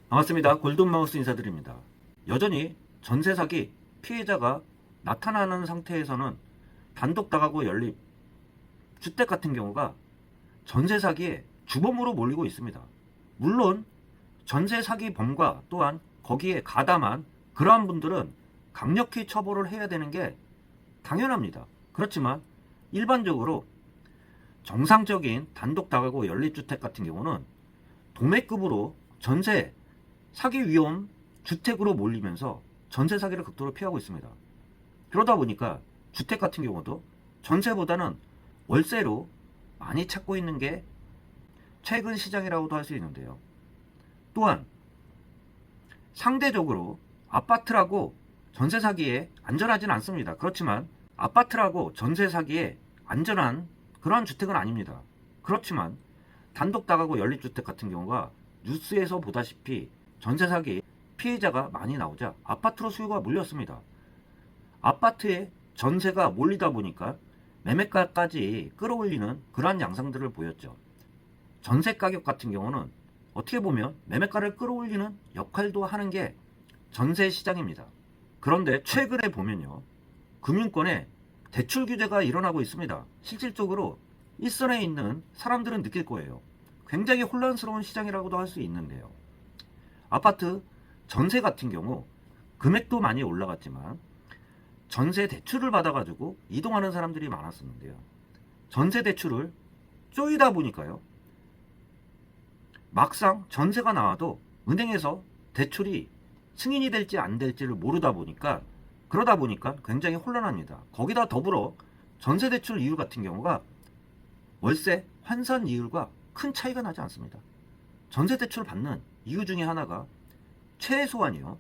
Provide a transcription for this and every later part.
반갑습니다. 골든마우스 인사드립니다. 여전히 전세 사기 피해자가 나타나는 상태에서는 단독 다가구 연립 주택 같은 경우가 전세 사기의 주범으로 몰리고 있습니다. 물론 전세 사기범과 또한 거기에 가담한 그러한 분들은 강력히 처벌을 해야 되는 게 당연합니다. 그렇지만 일반적으로 정상적인 단독 다가구 연립주택 같은 경우는 도매급으로 전세 사기 위험 주택으로 몰리면서 전세 사기를 극도로 피하고 있습니다. 그러다 보니까 주택 같은 경우도 전세보다는 월세로 많이 찾고 있는 게 최근 시장이라고도 할 수 있는데요. 또한 상대적으로 아파트라고 전세 사기에 안전하진 않습니다. 그렇지만 아파트라고 전세 사기에 안전한 그러한 주택은 아닙니다. 그렇지만 단독 다가구 연립주택 같은 경우가 뉴스에서 보다시피 전세 사기 피해자가 많이 나오자 아파트로 수요가 몰렸습니다. 아파트에 전세가 몰리다 보니까 매매가까지 끌어올리는 그러한 양상들을 보였죠. 전세 가격 같은 경우는 어떻게 보면 매매가를 끌어올리는 역할도 하는 게 전세 시장입니다. 그런데 최근에 보면요, 금융권에 대출 규제가 일어나고 있습니다. 실질적으로 일선에 있는 사람들은 느낄 거예요. 굉장히 혼란스러운 시장이라고도 할 수 있는데요. 아파트 전세 같은 경우 금액도 많이 올라갔지만 전세 대출을 받아가지고 이동하는 사람들이 많았었는데요. 전세 대출을 쪼이다 보니까요, 막상 전세가 나와도 은행에서 대출이 승인이 될지 안 될지를 모르다 보니까, 그러다 보니까 굉장히 혼란합니다. 거기다 더불어 전세 대출 이율 같은 경우가 월세 환산 이율과 큰 차이가 나지 않습니다. 전세 대출을 받는 이유 중에 하나가 최소한이요,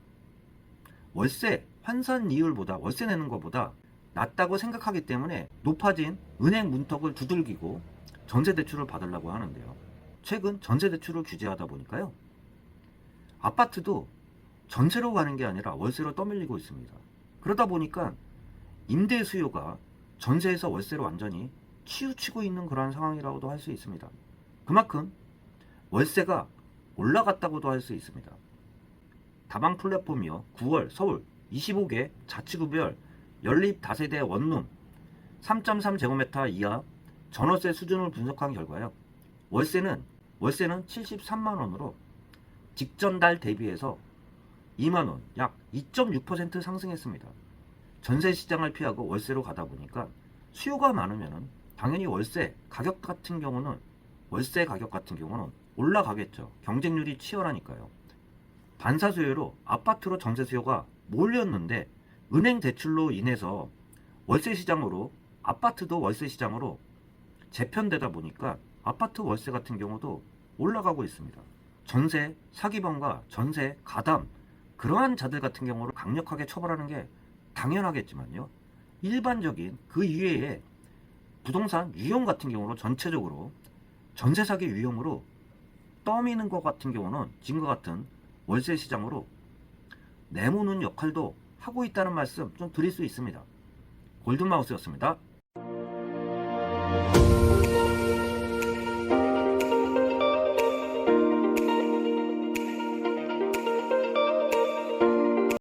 월세 환산 이율보다, 월세 내는 것보다 낮다고 생각하기 때문에 높아진 은행 문턱을 두들기고 전세 대출을 받으려고 하는데요. 최근 전세 대출을 규제하다 보니까요, 아파트도 전세로 가는 게 아니라 월세로 떠밀리고 있습니다. 그러다 보니까 임대 수요가 전세에서 월세로 완전히 치우치고 있는 그러한 상황이라고도 할 수 있습니다. 그만큼 월세가 올라갔다고도 할 수 있습니다. 다방 플랫폼이요, 9월 서울 25개 자치구별 연립 다세대 원룸 3.3제곱미터 이하 전월세 수준을 분석한 결과요, 월세는 73만원으로 직전 달 대비해서 2만원, 약 2.6% 상승했습니다. 전세 시장을 피하고 월세로 가다 보니까 수요가 많으면 당연히 월세 가격 같은 경우는 올라가겠죠. 경쟁률이 치열하니까요. 반사 수요로 아파트로 전세 수요가 몰렸는데 은행 대출로 인해서 월세 시장으로, 아파트도 월세 시장으로 재편되다 보니까 아파트 월세 같은 경우도 올라가고 있습니다. 전세 사기범과 전세 가담, 그러한 자들 같은 경우를 강력하게 처벌하는 게 당연하겠지만요, 일반적인 그 이외에 부동산 유형 같은 경우로 전체적으로 전세 사기 위험으로 떠미는 것 같은 경우는 지금과 같은 월세 시장으로 내모는 역할도 하고 있다는 말씀 좀 드릴 수 있습니다. 골든마우스였습니다.